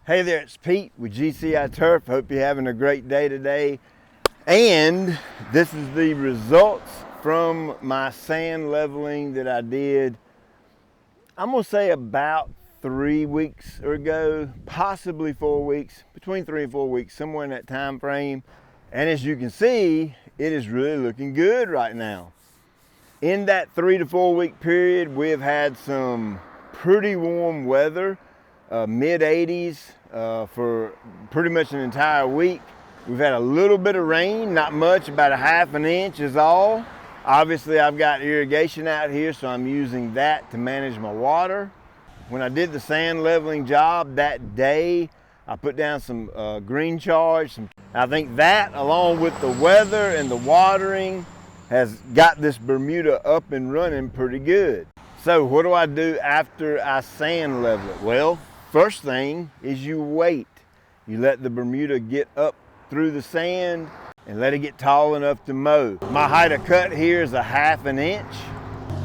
Hey there, it's Pete with GCI Turf. Hope you're having a great day today. And this is the results from my sand leveling that I did, I'm gonna say about 3 weeks ago, possibly 4 weeks, between 3 and 4 weeks, somewhere in that time frame. And as you can see, it is really looking good right now. In that 3 to 4 week period, we've had some pretty warm weather. Mid 80s for pretty much an entire week. We've had a little bit of rain, not much, about a ½ an inch is all. Obviously I've got irrigation out here, so I'm using that to manage my water. When I did the sand leveling job that day, I put down some green charge. I think that, along with the weather and the watering, has got this Bermuda up and running pretty good. So what do I do after I sand level it? Well, first thing is you wait. You let the Bermuda get up through the sand and let it get tall enough to mow. My height of cut here is a ½ an inch.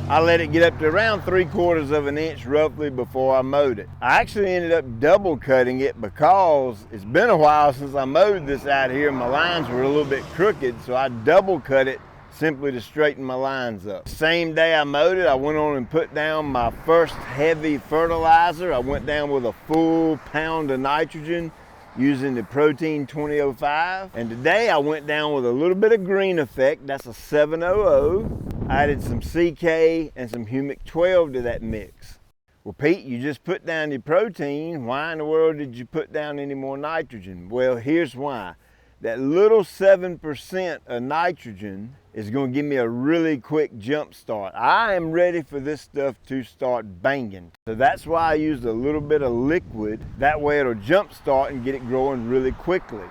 I let it get up to around 3/4 of an inch roughly before I mowed it. I actually ended up double cutting it because it's been a while since I mowed this out here. My lines were a little bit crooked, so I double cut it simply to straighten my lines up. Same day I mowed it, I went on and put down my first heavy fertilizer. I went down with a full pound of nitrogen using the Protene 2005. And today I went down with a little bit of green effect. That's a 700. I added some CK and some humic 12 to that mix. Well, Pete, you just put down your protein. Why in the world did you put down any more nitrogen? Well, here's why. That little 7% of nitrogen is going to give me a really quick jump start. I am ready for this stuff to start banging. So that's why I used a little bit of liquid. That way it'll jump start and get it growing really quickly.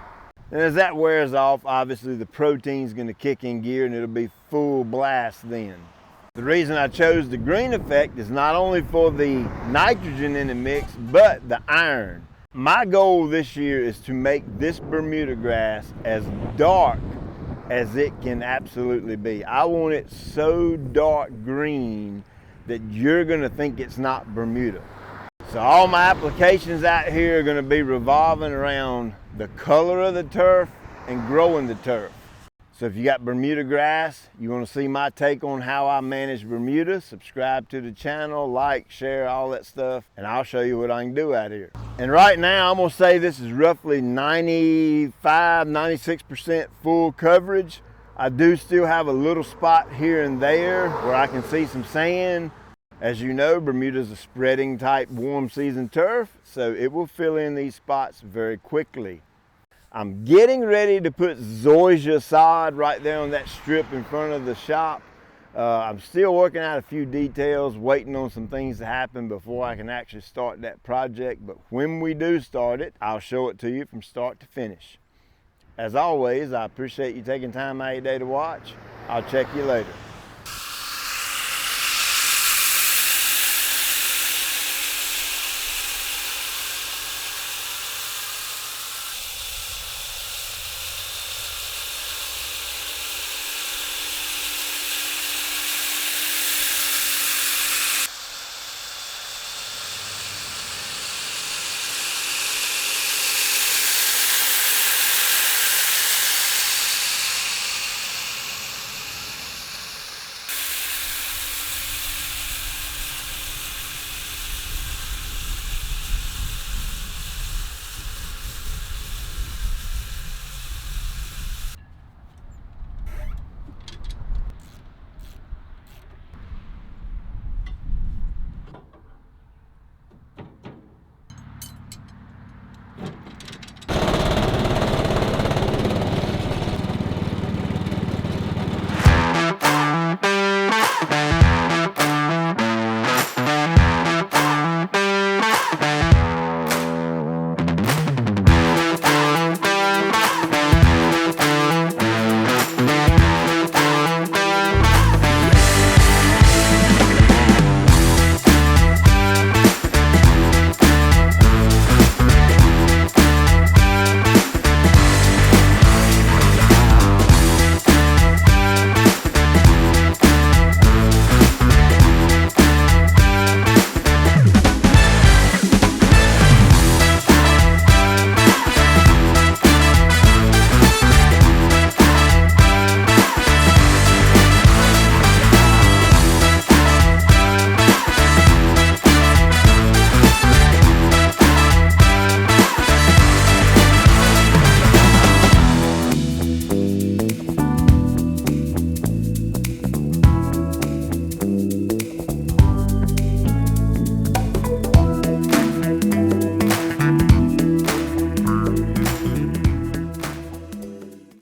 And as that wears off, obviously the protein is going to kick in gear and it'll be full blast then. The reason I chose the green effect is not only for the nitrogen in the mix, but the iron. My goal this year is to make this Bermudagrass as dark as it can absolutely be. I want it so dark green that you're gonna think it's not Bermuda. So all my applications out here are gonna be revolving around the color of the turf and growing the turf. So if you got Bermuda grass, you want to see my take on how I manage Bermuda, subscribe to the channel, like, share, all that stuff, and I'll show you what I can do out here. And right now, I'm going to say this is roughly 95, 96% full coverage. I do still have a little spot here and there where I can see some sand. As you know, Bermuda is a spreading type warm season turf, so it will fill in these spots very quickly. I'm getting ready to put zoysia sod right there on that strip in front of the shop. I'm still working out a few details, waiting on some things to happen before I can actually start that project. But when we do start it, I'll show it to you from start to finish. As always, I appreciate you taking time out of your day to watch. I'll check you later.